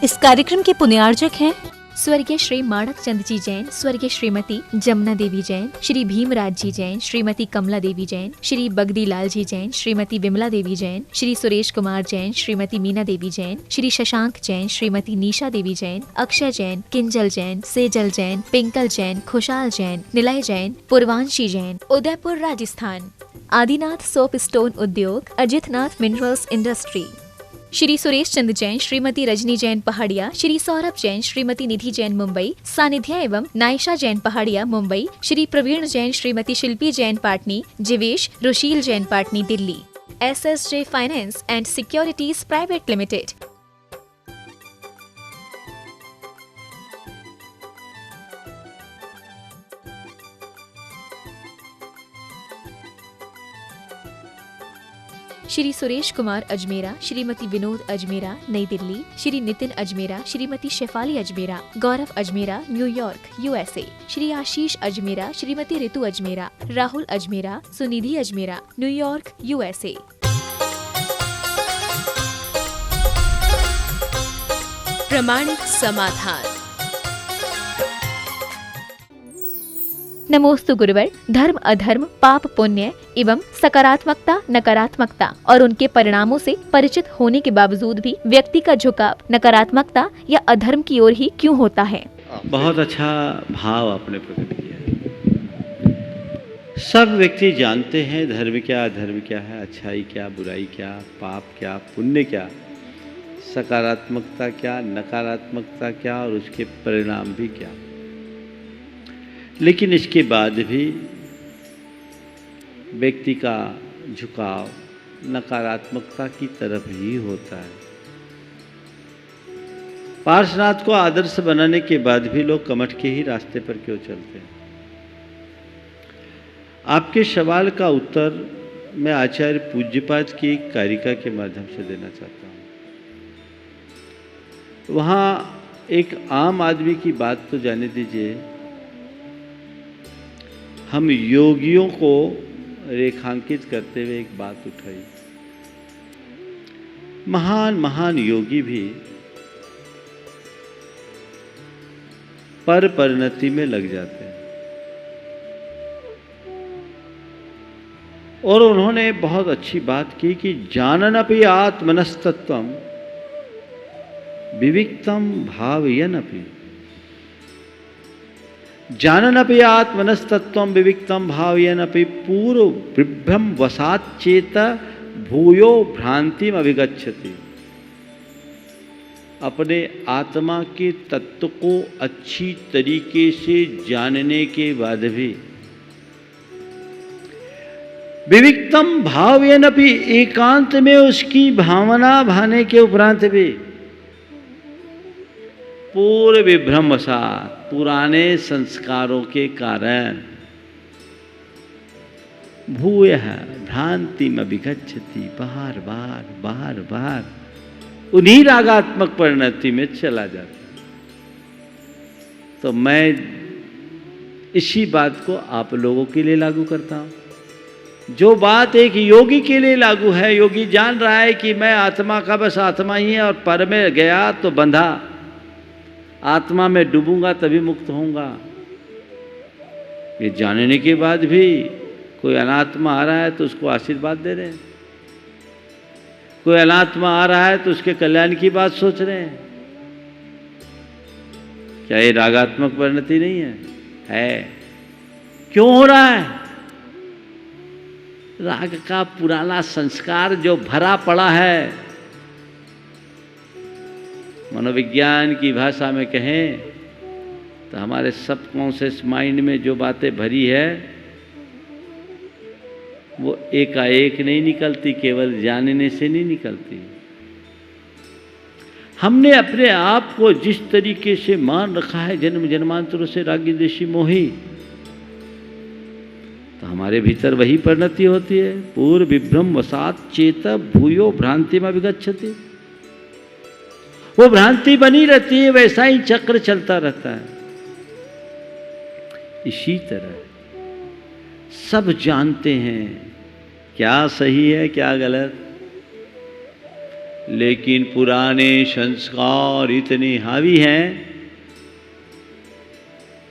इस कार्यक्रम के पुण्यार्जक हैं स्वर्गीय श्री माणक चंद जी जैन, स्वर्गीय श्रीमती जमुना देवी जैन, श्री भीमराज जी जैन, श्रीमती कमला देवी जैन, श्री बगदी लाल जी जैन, श्रीमती विमला देवी जैन, श्री सुरेश कुमार जैन, श्रीमती मीना देवी जैन, श्री शशांक जैन, श्रीमती निशा देवी जैन, अक्षय जैन, किंजल जैन, सेजल जैन, पिंकल जैन, खुशाल जैन, निलय जैन, पूर्वांशी जैन, उदयपुर राजस्थान। आदिनाथ सोप स्टोन उद्योग, अजितनाथ मिनरल्स इंडस्ट्री। श्री सुरेश चंद जैन, श्रीमती रजनी जैन पहाड़िया, श्री सौरभ जैन, श्रीमती निधि जैन मुंबई, सानिध्य एवं Naisha Jain Pahadia Mumbai, Shri Praveen Jain, Shrimati Shilpi Jain Patni, Jivesh Rushil Jain Patni Delhi. SSJ finance and securities private limited. Shri Suresh Kumar Ajmera, Shrimati Vinod Ajmera New Delhi, Shri Nitin Ajmera, Shrimati Shefali Ajmera, Gaurav Ajmera न्यूयॉर्क USA, श्री आशीष अजमेरा, श्रीमती ऋतु अजमेरा, राहुल अजमेरा, सुनिधि अजमेरा न्यूयॉर्क USA। प्रमाणिक समाधान। नमोस्तु गुरुवर। धर्म अधर्म, पाप पुण्य एवं सकारात्मकता नकारात्मकता और उनके परिणामों से परिचित होने के बावजूद भी व्यक्ति का झुकाव नकारात्मकता या अधर्म की ओर ही क्यों होता है? बहुत अच्छा भाव आपने प्रकट किया। सब व्यक्ति जानते हैं धर्म क्या अधर्म क्या है, अच्छाई क्या बुराई क्या, पाप क्या पुण्य क्या, सकारात्मकता क्या नकारात्मकता क्या और उसके परिणाम भी क्या। लेकिन इसके बाद भी व्यक्ति का झुकाव नकारात्मकता की तरफ ही होता है। पार्श्वनाथ को आदर्श बनाने के बाद भी लोग कमठ के ही रास्ते पर क्यों चलते हैं? आपके सवाल का उत्तर मैं आचार्य पूज्यपाद की एक कारिका के माध्यम से देना चाहता हूँ। वहाँ एक आम आदमी की बात तो जाने दीजिए, हम योगियों को रेखांकित करते हुए एक बात उठाई। महान महान योगी भी पर परिणति में लग जाते हैं और उन्होंने बहुत अच्छी बात की कि जाननपि आत्मनस्तत्वम विविक्तम भावयनपि। जाननपि आत्मनस्तत्वं विविक्तं भावयनपि पूर्व विभ्रम वसाच्चेत भूयो भ्रांतिम अभिगच्छति। अपने आत्मा के तत्व को अच्छी तरीके से जानने के बाद भी विविक्तम भावयनपि, एकांत में उसकी भावना भाने के उपरांत भी पूर्व विभ्रमवशात, पुराने संस्कारों के कारण भूयः भ्रांतिम अभिगच्छति, बार बार उन्हीं रागात्मक परिणति में चला जाता है। तो मैं इसी बात को आप लोगों के लिए लागू करता हूं। जो बात एक योगी के लिए लागू है, योगी जान रहा है कि मैं आत्मा का बस आत्मा ही है और पर में गया तो बंधा, आत्मा में डूबूंगा तभी मुक्त होऊंगा। ये जानने के बाद भी कोई अनात्मा आ रहा है तो उसको आशीर्वाद दे रहे हैं, कोई अनात्मा आ रहा है तो उसके कल्याण की बात सोच रहे हैं। क्या ये रागात्मक परिणति नहीं है? है। क्यों हो रहा है? राग का पुराना संस्कार जो भरा पड़ा है। मनोविज्ञान की भाषा में कहें तो हमारे सबकॉन्शियस माइंड में जो बातें भरी है वो एकाएक नहीं निकलती, केवल जानने से नहीं निकलती। हमने अपने आप को जिस तरीके से मान रखा है जन्म जन्मांतरों से रागी देशी मोही, तो हमारे भीतर वही परिणति होती है। पूर्व विभ्रम वसात चेत भूयो भ्रांति में विगच्छति। वो भ्रांति बनी रहती है, वैसा ही चक्र चलता रहता है। इसी तरह सब जानते हैं क्या सही है क्या गलत, लेकिन पुराने संस्कार इतने हावी हैं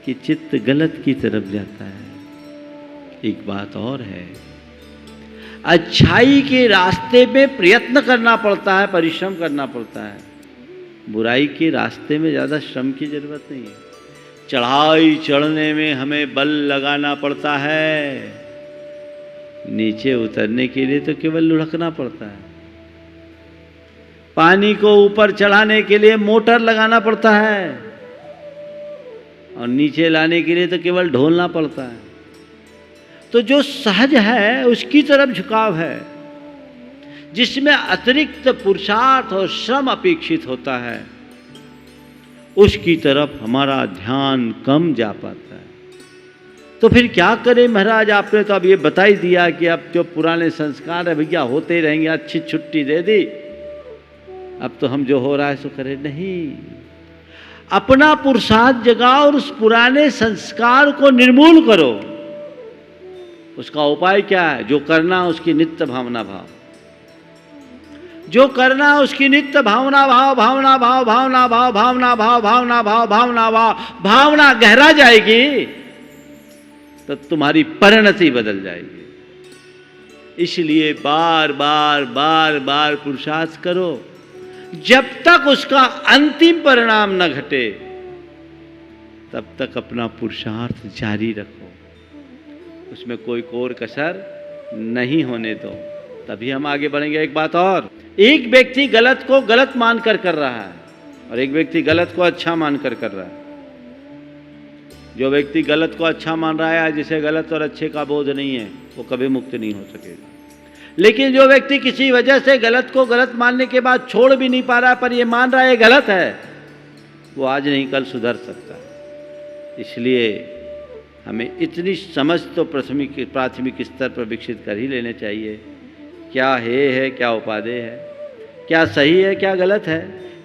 कि चित्त गलत की तरफ जाता है। एक बात और है, अच्छाई के रास्ते में प्रयत्न करना पड़ता है, परिश्रम करना पड़ता है। बुराई के रास्ते में ज़्यादा श्रम की जरूरत नहीं है। चढ़ाई चढ़ने में हमें बल लगाना पड़ता है, नीचे उतरने के लिए तो केवल लुढ़कना पड़ता है। पानी को ऊपर चढ़ाने के लिए मोटर लगाना पड़ता है और नीचे लाने के लिए तो केवल ढोलना पड़ता है। तो जो सहज है उसकी तरफ झुकाव है, जिसमें अतिरिक्त पुरुषार्थ और श्रम अपेक्षित होता है, उसकी तरफ हमारा ध्यान कम जा पाता है। तो फिर क्या करें महाराज, आपने तो अब ये बता ही दिया कि अब जो पुराने संस्कार है भैया होते रहेंगे, अच्छी छुट्टी दे दी, अब तो हम जो हो रहा है सो करें। नहीं, अपना पुरुषार्थ जगाओ और उस पुराने संस्कार को निर्मूल करो। उसका उपाय क्या है? जो करना उसकी नित्य भावना भाव, जो करना उसकी नित्य भावना भाव, भावना भाव, भावना भाव, भावना भाव, भावना भाव, भावना भाव, भावना गहरा जाएगी तो तुम्हारी परिणति बदल जाएगी। इसलिए बार बार बार बार पुरुषार्थ करो, जब तक उसका अंतिम परिणाम न घटे तब तक अपना पुरुषार्थ जारी रखो, उसमें कोई कोर कसर नहीं होने दो, तभी हम आगे बढ़ेंगे। एक बात और, एक व्यक्ति गलत को गलत मानकर कर रहा है और एक व्यक्ति गलत को अच्छा मानकर कर रहा है। जो व्यक्ति गलत को अच्छा मान रहा है, जिसे गलत और अच्छे का बोध नहीं है, वो कभी मुक्त नहीं हो सकेगा। लेकिन जो व्यक्ति किसी वजह से गलत को गलत मानने के बाद छोड़ भी नहीं पा रहा पर ये मान रहा है गलत है, वो आज नहीं कल सुधर सकता। इसलिए हमें इतनी समझ तो प्राथमिक स्तर पर विकसित कर ही लेने चाहिए। क्या है क्या उपादेय है, क्या सही है क्या गलत है,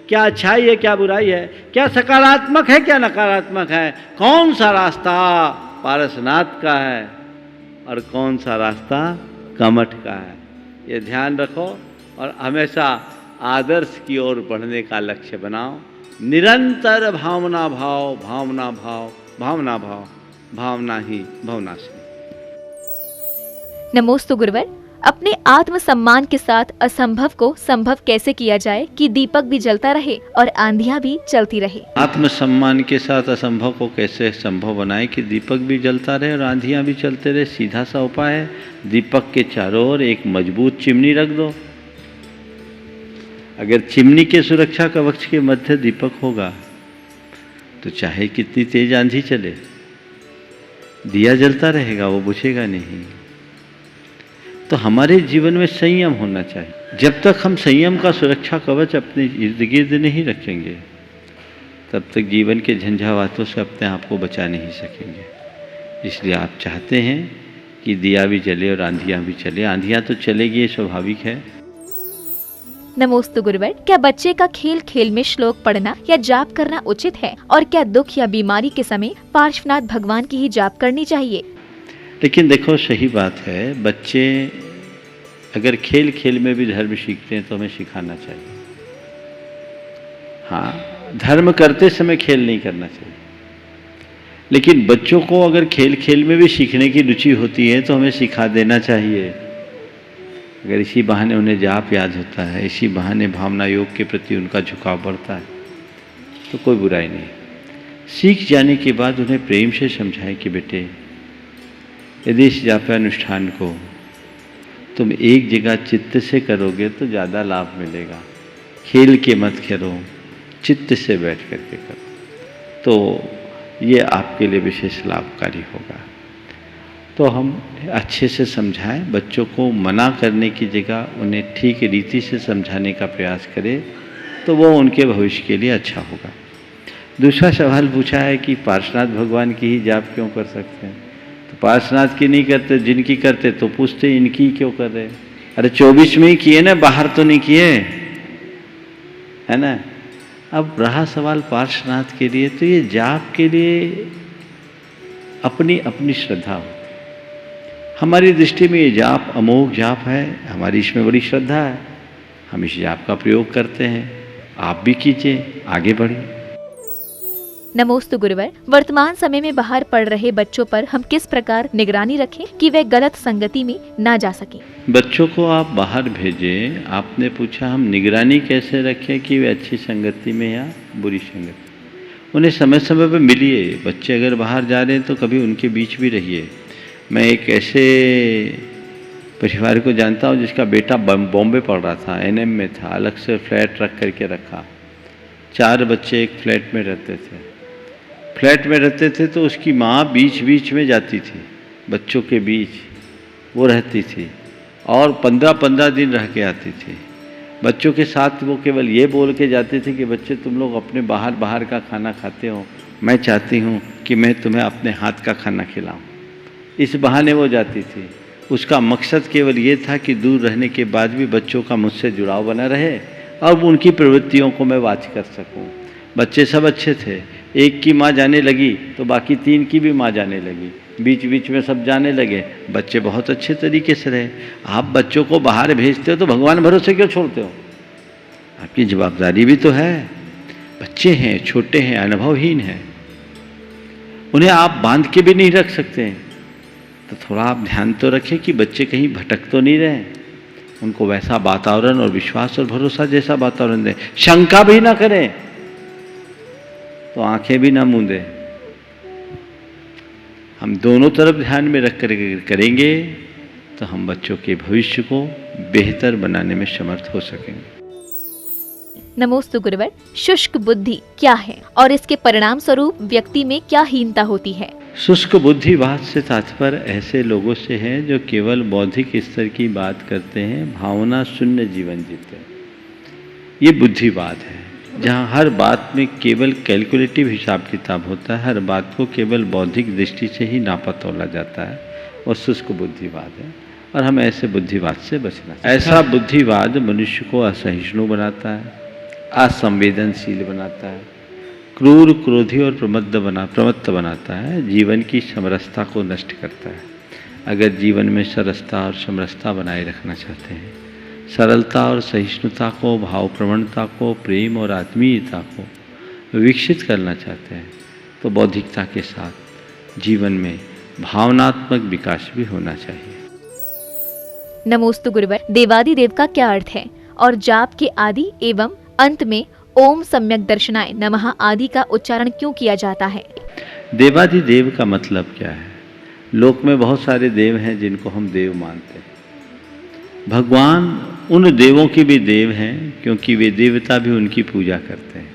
क्या अच्छाई है क्या बुराई है, क्या सकारात्मक है क्या नकारात्मक है, कौन सा रास्ता पारसनाथ का है और कौन सा रास्ता कमठ का है। ये ध्यान रखो और हमेशा आदर्श की ओर बढ़ने का लक्ष्य बनाओ। निरंतर भावना भाव, भावना भाव, भावना भाव, भावना ही भवनाशी। नमोस्तु गुरुवर, अपने आत्मसम्मान के साथ असंभव को संभव कैसे किया जाए कि दीपक भी जलता रहे और आंधियां भी चलती रहे? आत्मसम्मान के साथ असंभव को कैसे संभव बनाए कि दीपक भी जलता रहे और आंधियां भी चलते रहे? सीधा सा उपाय है, दीपक के चारों ओर एक मजबूत चिमनी रख दो। अगर चिमनी के सुरक्षा कवच के मध्य दीपक होगा तो चाहे कितनी तेज आंधी चले, दिया जलता रहेगा, वो बुझेगा नहीं। तो हमारे जीवन में संयम होना चाहिए। जब तक हम संयम का सुरक्षा कवच अपने इर्द गिर्द नहीं रखेंगे तब तक जीवन के झंझावातों से अपने आप को बचा नहीं सकेंगे। इसलिए आप चाहते हैं कि दिया भी जले और आंधियां भी चले। आंधियां तो चलेगी, ये स्वाभाविक है। नमोस्तु गुरुवर, क्या बच्चे का खेल खेल में श्लोक पढ़ना या जाप करना उचित है? और क्या दुख या बीमारी के समय पार्श्वनाथ भगवान की ही जाप करनी चाहिए? लेकिन देखो, सही बात है, बच्चे अगर खेल खेल में भी धर्म सीखते हैं तो हमें सिखाना चाहिए। हाँ, धर्म करते समय खेल नहीं करना चाहिए, लेकिन बच्चों को अगर खेल खेल में भी सीखने की रुचि होती है तो हमें सिखा देना चाहिए। अगर इसी बहाने उन्हें जाप याद होता है, इसी बहाने भावना योग के प्रति उनका झुकाव बढ़ता है, तो कोई बुराई नहीं। सीख जाने के बाद उन्हें प्रेम से समझाएं कि बेटे, यदि इस जापानुष्ठान को तुम एक जगह चित्त से करोगे तो ज़्यादा लाभ मिलेगा। खेल के मत करो, चित्त से बैठ करके करो, तो ये आपके लिए विशेष लाभकारी होगा। तो हम अच्छे से समझाएं, बच्चों को मना करने की जगह उन्हें ठीक रीति से समझाने का प्रयास करें, तो वो उनके भविष्य के लिए अच्छा होगा। दूसरा सवाल पूछा है कि पार्श्वनाथ भगवान की ही जाप क्यों कर सकते हैं? तो पार्श्वनाथ की नहीं करते, जिनकी करते तो पूछते इनकी क्यों कर रहे? अरे 24 में ही किए ना, बाहर तो नहीं किए, है ना। अब रहा सवाल पार्श्वनाथ के लिए, तो ये जाप के लिए अपनी अपनी श्रद्धा हो। हमारी दृष्टि में ये जाप अमोघ जाप है, हमारी इसमें बड़ी श्रद्धा है। हम इस जाप का प्रयोग करते हैं, आप भी कीजिए, आगे बढ़िए। नमोस्तु गुरुवर, वर्तमान समय में बाहर पढ़ रहे बच्चों पर हम किस प्रकार निगरानी रखें कि वे गलत संगति में ना जा सकें? बच्चों को आप बाहर भेजें। आपने पूछा हम निगरानी कैसे रखें कि वे अच्छी संगति में या बुरी संगति। उन्हें समय समय पर मिलिए। बच्चे अगर बाहर जा रहे हैं तो कभी उनके बीच भी रहिए। मैं एक ऐसे परिवार को जानता हूँ जिसका बेटा बॉम्बे पढ़ रहा था, एनएम में था, अलग से फ्लैट रख करके रखा। 4 बच्चे एक फ्लैट में रहते थे। फ्लैट में रहते थे तो उसकी माँ बीच बीच में जाती थी, बच्चों के बीच वो रहती थी और 15-15 दिन रह के आती थी। बच्चों के साथ वो केवल ये बोल के जाती थी कि बच्चे तुम लोग अपने बाहर का खाना खाते हो, मैं चाहती हूँ कि मैं तुम्हें अपने हाथ का खाना खिलाऊँ। इस बहाने वो जाती थी। उसका मकसद केवल ये था कि दूर रहने के बाद भी बच्चों का मुझसे जुड़ाव बना रहे और उनकी प्रवृत्तियों को मैं वाच कर सकूं। बच्चे सब अच्छे थे। एक की माँ जाने लगी तो बाकी 3 की भी माँ जाने लगी, बीच बीच में सब जाने लगे। बच्चे बहुत अच्छे तरीके से रहे। आप बच्चों को बाहर भेजते हो तो भगवान भरोसे क्यों छोड़ते हो? आपकी जवाबदारी भी तो है। बच्चे हैं, छोटे हैं, अनुभवहीन हैं, उन्हें आप बांध के भी नहीं रख सकते। तो थोड़ा आप ध्यान तो रखें कि बच्चे कहीं भटक तो नहीं रहे। उनको वैसा वातावरण और विश्वास और भरोसा जैसा वातावरण दें। शंका भी ना करें तो आंखें भी ना मूंदे। हम दोनों तरफ ध्यान में रख कर करेंगे तो हम बच्चों के भविष्य को बेहतर बनाने में समर्थ हो सकेंगे। नमोस्तु गुरुवर, शुष्क बुद्धि क्या है और इसके परिणाम स्वरूप व्यक्ति में क्या हीनता होती है? शुष्क बुद्धिवाद से तात्पर्य ऐसे लोगों से है जो केवल बौद्धिक स्तर की बात करते हैं, भावना शून्य जीवन जीते हैं। ये बुद्धिवाद है, जहाँ हर बात में केवल कैलकुलेटिव हिसाब किताब होता है, हर बात को केवल बौद्धिक दृष्टि से ही नापा तोला जाता है, और शुष्क बुद्धिवाद है। और हमें ऐसे बुद्धिवाद से बचना चाहिए। ऐसा बुद्धिवाद मनुष्य को असहिष्णु बनाता है, असंवेदनशील बनाता है, क्रूर, क्रोधी और प्रमत्त बनाता है, जीवन की समरसता को नष्ट करता है। अगर जीवन में सरसता और समरसता बनाए रखना चाहते हैं, सरलता और सहिष्णुता को, भाव प्रवणता को, प्रेम और आत्मीयता को विकसित करना चाहते हैं, तो बौद्धिकता के साथ जीवन में भावनात्मक विकास भी होना चाहिए। नमोस्तु गुरुवर, देवादिदेव का क्या अर्थ है और जाप के आदि एवं अंत में ओम सम्यक दर्शनाय नमः आदि का उच्चारण क्यों किया जाता है? देवादिदेव का मतलब क्या है? लोक में बहुत सारे देव हैं जिनको हम देव मानते हैं। भगवान उन देवों के भी देव हैं क्योंकि वे देवता भी उनकी पूजा करते हैं।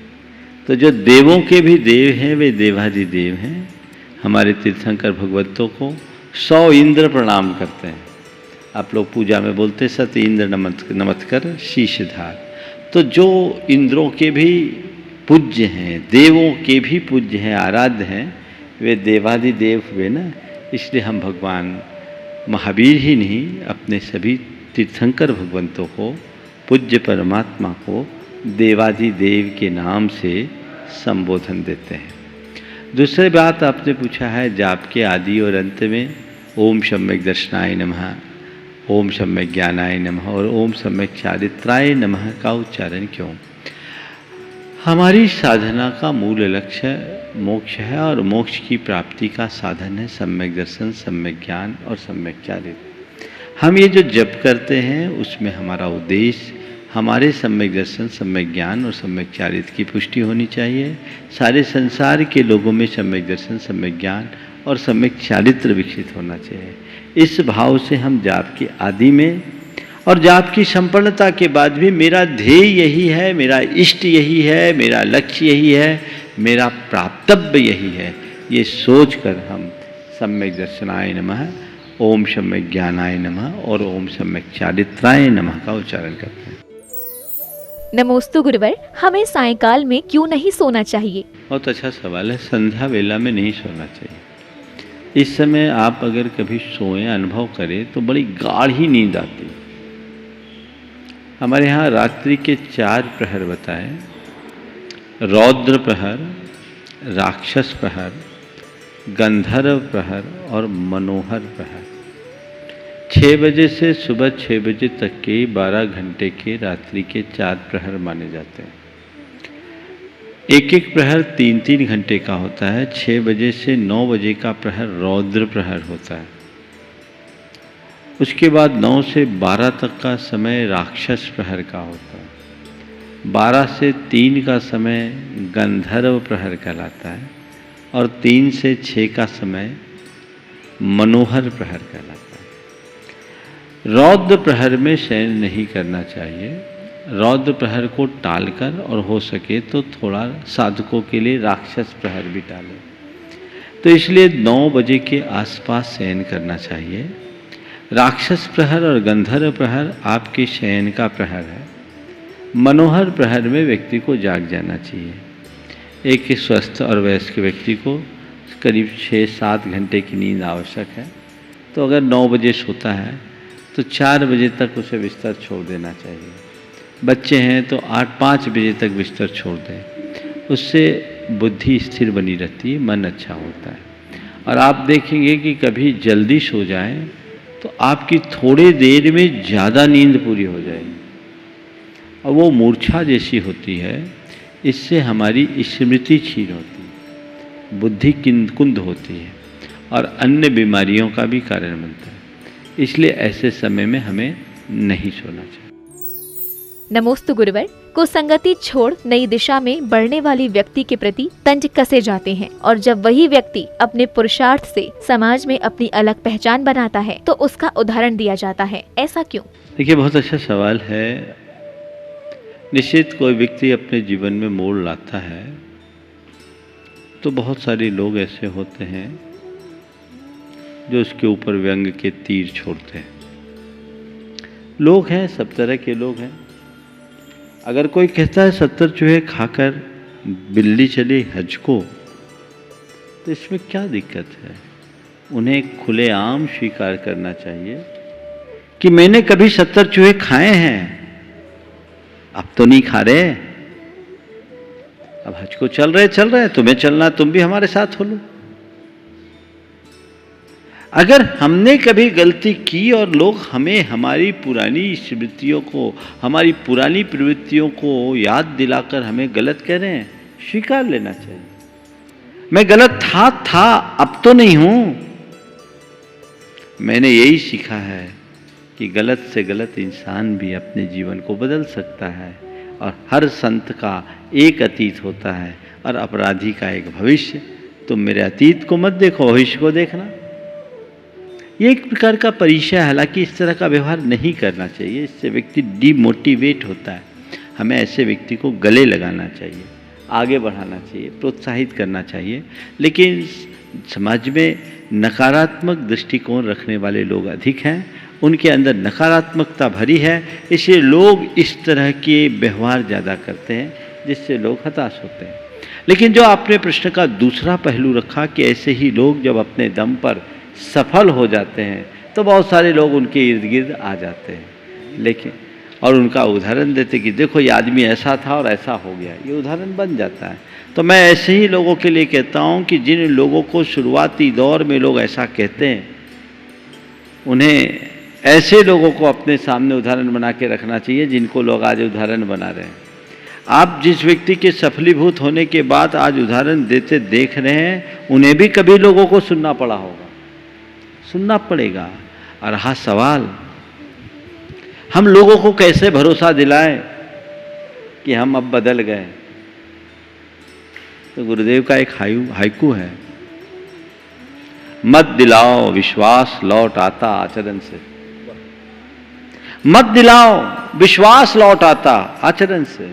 तो जो देवों के भी देव हैं वे देवादिदेव हैं। हमारे तीर्थंकर भगवतों को 100 इंद्र प्रणाम करते हैं। आप लोग पूजा में बोलते सत इंद्र नमस्कर शीशधार। तो जो इंद्रों के भी पूज्य हैं, देवों के भी पूज्य हैं, आराध्य हैं, वे देवादिदेव हुए ना। इसलिए हम भगवान महावीर ही नहीं, अपने सभी तीर्थंकर भगवंतों को, पूज्य परमात्मा को देवादिदेव के नाम से संबोधन देते हैं। दूसरी बात आपने पूछा है जाप के आदि और अंत में ओम सम्यक दर्शनाय नमः, ओम सम्यक ज्ञानाय नमः और ओम सम्यक चारित्राय नमः का उच्चारण क्यों? हमारी साधना का मूल लक्ष्य मोक्ष है और मोक्ष की प्राप्ति का साधन है सम्यक दर्शन, सम्यक ज्ञान और सम्यक चारित्र। हम ये जो जप करते हैं उसमें हमारा उद्देश्य हमारे सम्यक दर्शन, सम्यक ज्ञान और सम्यक चारित्र की पुष्टि होनी चाहिए। सारे संसार के लोगों में सम्यक दर्शन, सम्यक ज्ञान और सम्यक चारित्र विकसित होना चाहिए। इस भाव से हम जाप के आदि में और जाप की संपन्नता के बाद भी मेरा ध्येय यही है, मेरा इष्ट यही है, मेरा लक्ष्य यही है, मेरा प्राप्तव्य यही है, ये सोच कर हम सम्यक दर्शनाय नमः, ओम सम्यक ज्ञानाय नमः और ओम सम्यक चारित्राय नमः का उच्चारण करते हैं। नमोस्तु गुरुवर, हमें सायंकाल में क्यों नहीं सोना चाहिए? बहुत अच्छा सवाल है। संध्या वेला में नहीं सोना चाहिए। इस समय आप अगर कभी सोएं, अनुभव करें तो बड़ी गाढ़ी नींद आती। हमारे यहाँ रात्रि के 4 प्रहर बताएं, रौद्र प्रहर, राक्षस प्रहर, गंधर्व प्रहर और मनोहर प्रहर। 6 बजे से सुबह 6 बजे तक के 12 घंटे के रात्रि के 4 प्रहर माने जाते हैं। एक एक प्रहर 3-3 घंटे का होता है। 6 बजे से 9 बजे का प्रहर रौद्र प्रहर होता है। उसके बाद 9 से 12 तक का समय राक्षस प्रहर का होता है। 12 से 3 का समय गंधर्व प्रहर कहलाता है और 3 से 6 का समय मनोहर प्रहर कहलाता है। रौद्र प्रहर में शयन नहीं करना चाहिए। रौद्र प्रहर को टालकर और हो सके तो थोड़ा साधकों के लिए राक्षस प्रहर भी टालें। तो इसलिए 9 बजे के आसपास शयन करना चाहिए। राक्षस प्रहर और गंधर्व प्रहर आपके शयन का प्रहर है। मनोहर प्रहर में व्यक्ति को जाग जाना चाहिए। एक स्वस्थ और वयस्क व्यक्ति को करीब 6-7 घंटे की नींद आवश्यक है। तो अगर 9 बजे सोता है तो 4 बजे तक उसे बिस्तर छोड़ देना चाहिए। बच्चे हैं तो 8-5 बजे तक बिस्तर छोड़ दें। उससे बुद्धि स्थिर बनी रहती है, मन अच्छा होता है। और आप देखेंगे कि कभी जल्दी सो जाएं तो आपकी थोड़ी देर में ज़्यादा नींद पूरी हो जाएगी और वो मूर्छा जैसी होती है। इससे हमारी स्मृति क्षीण होती है, बुद्धि कुंद होती है और अन्य बीमारियों का भी कारण बनता है। इसलिए ऐसे समय में हमें नहीं सोना चाहिए। नमोस्तु गुरुवर। कुसंगति छोड़ नई दिशा में बढ़ने वाली व्यक्ति के प्रति तंज कसे जाते हैं और जब वही व्यक्ति अपने पुरुषार्थ से समाज में अपनी अलग पहचान बनाता है तो उसका उदाहरण दिया जाता है, ऐसा क्यों? देखिए, बहुत अच्छा सवाल है। निश्चित कोई व्यक्ति अपने जीवन में मोड़ लाता है तो बहुत सारे लोग ऐसे होते हैं जो उसके ऊपर व्यंग के तीर छोड़ते हैं। लोग हैं, सब तरह के लोग हैं। अगर कोई कहता है 70 चूहे खाकर बिल्ली चली हज को, तो इसमें क्या दिक्कत है? उन्हें खुलेआम स्वीकार करना चाहिए कि मैंने कभी 70 चूहे खाए हैं, अब तो नहीं खा रहे। अब हज को चल रहे, तुम्हें चलना, तुम भी हमारे साथ हो लो। अगर हमने कभी गलती की और लोग हमें हमारी पुरानी स्मृतियों को, हमारी पुरानी प्रवृत्तियों को याद दिलाकर हमें गलत कह रहे हैं, स्वीकार लेना चाहिए। मैं गलत था, अब तो नहीं हूं। मैंने यही सीखा है कि गलत से गलत इंसान भी अपने जीवन को बदल सकता है और हर संत का एक अतीत होता है और अपराधी का एक भविष्य। तुम मेरे अतीत को मत देखो, भविष्य को देखना। ये एक प्रकार का परिचय है। हालांकि इस तरह का व्यवहार नहीं करना चाहिए, इससे व्यक्ति डिमोटिवेट होता है। हमें ऐसे व्यक्ति को गले लगाना चाहिए, आगे बढ़ाना चाहिए, प्रोत्साहित करना चाहिए। लेकिन समाज में नकारात्मक दृष्टिकोण रखने वाले लोग अधिक हैं, उनके अंदर नकारात्मकता भरी है, इसलिए लोग इस तरह के व्यवहार ज़्यादा करते हैं जिससे लोग हताश होते हैं। लेकिन जो आपने प्रश्न का दूसरा पहलू रखा कि ऐसे ही लोग जब अपने दम पर सफल हो जाते हैं तो बहुत सारे लोग उनके इर्द गिर्द आ जाते हैं, लेकिन और उनका उदाहरण देते कि देखो ये आदमी ऐसा था और ऐसा हो गया, ये उदाहरण बन जाता है। तो मैं ऐसे ही लोगों के लिए कहता हूँ कि जिन लोगों को शुरुआती दौर में लोग ऐसा कहते हैं, उन्हें ऐसे लोगों को अपने सामने उदाहरण बना के रखना चाहिए जिनको लोग आज उदाहरण बना रहे हैं। आप जिस व्यक्ति के सफलीभूत होने के बाद आज उदाहरण देते देख रहे हैं, उन्हें भी कभी लोगों को सुनना पड़ा होगा, सुनना पड़ेगा। और रहा सवाल, हम लोगों को कैसे भरोसा दिलाएं कि हम अब बदल गए? तो गुरुदेव का एक हाइकू है, मत दिलाओ विश्वास लौट आता आचरण से। मत दिलाओ विश्वास लौट आता आचरण से।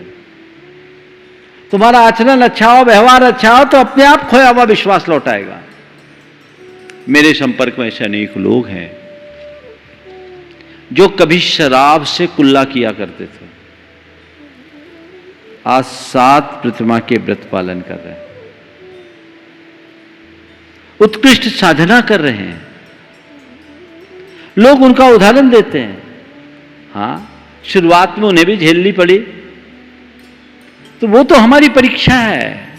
तुम्हारा आचरण अच्छा हो, व्यवहार अच्छा हो तो अपने आप खोया हुआ विश्वास लौट आएगा। मेरे संपर्क में ऐसे अनेक लोग हैं जो कभी शराब से कुल्ला किया करते थे, आज 7 प्रतिमा के व्रत पालन कर रहे हैं, उत्कृष्ट साधना कर रहे हैं। लोग उनका उदाहरण देते हैं। हाँ, शुरुआत में उन्हें भी झेलनी पड़ी, तो वो तो हमारी परीक्षा है।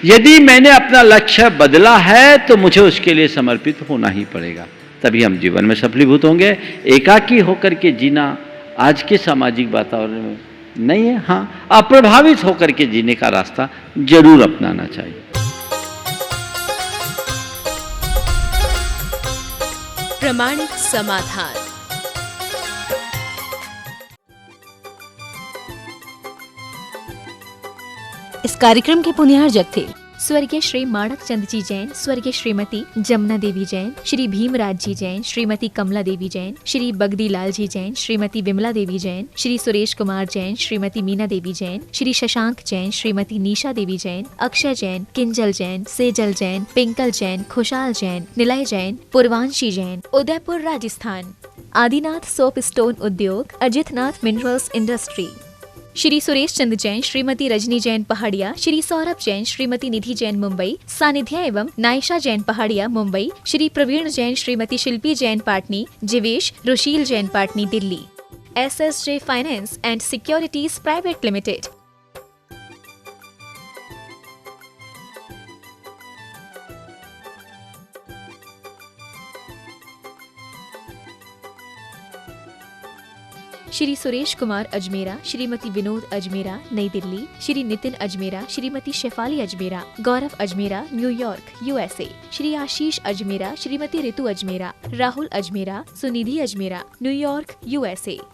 यदि मैंने अपना लक्ष्य बदला है तो मुझे उसके लिए समर्पित होना ही पड़ेगा, तभी हम जीवन में सफलीभूत होंगे। एकाकी होकर के जीना आज के सामाजिक वातावरण में नहीं है। हाँ, अप्रभावित होकर के जीने का रास्ता जरूर अपनाना चाहिए। प्रमाणिक समाधान। इस कार्यक्रम के पुण्यार्जक थे स्वर्गीय श्री माणक चंद जी जैन, स्वर्गीय श्रीमती जमुना देवी जैन, श्री भीमराज जी जैन, श्रीमती कमला देवी जैन, श्री बगदी लाल जी जैन, श्रीमती विमला देवी जैन, श्री सुरेश कुमार जैन, श्रीमती मीना देवी जैन, श्री शशांक जैन, श्रीमती निशा देवी जैन, अक्षय जैन, किंजल जैन, सेजल जैन, पिंकल जैन, खुशाल जैन, निलय जैन, पूर्वांशी जैन, उदयपुर राजस्थान। आदिनाथ सोप स्टोन उद्योग, अजितनाथ मिनरल्स इंडस्ट्री। श्री सुरेश चंद जैन, श्रीमती रजनी जैन पहाड़िया, श्री सौरभ जैन, श्रीमती निधि जैन मुंबई, सानिध्या एवं Naisha Jain Pahadia Mumbai, Shri Praveen Jain, Shrimati Shilpi Jain Patni, Jivesh Rushil Jain Patni Delhi. SSJ finance and securities private limited. Shri Suresh Kumar Ajmera, Shrimati Vinod Ajmera New Delhi, Shri Nitin Ajmera, Shrimati Shefali Ajmera, Gaurav Ajmera न्यूयॉर्क USA, श्री आशीष अजमेरा, श्रीमती ऋतु अजमेरा, राहुल अजमेरा, सुनिधि अजमेरा न्यूयॉर्क USA।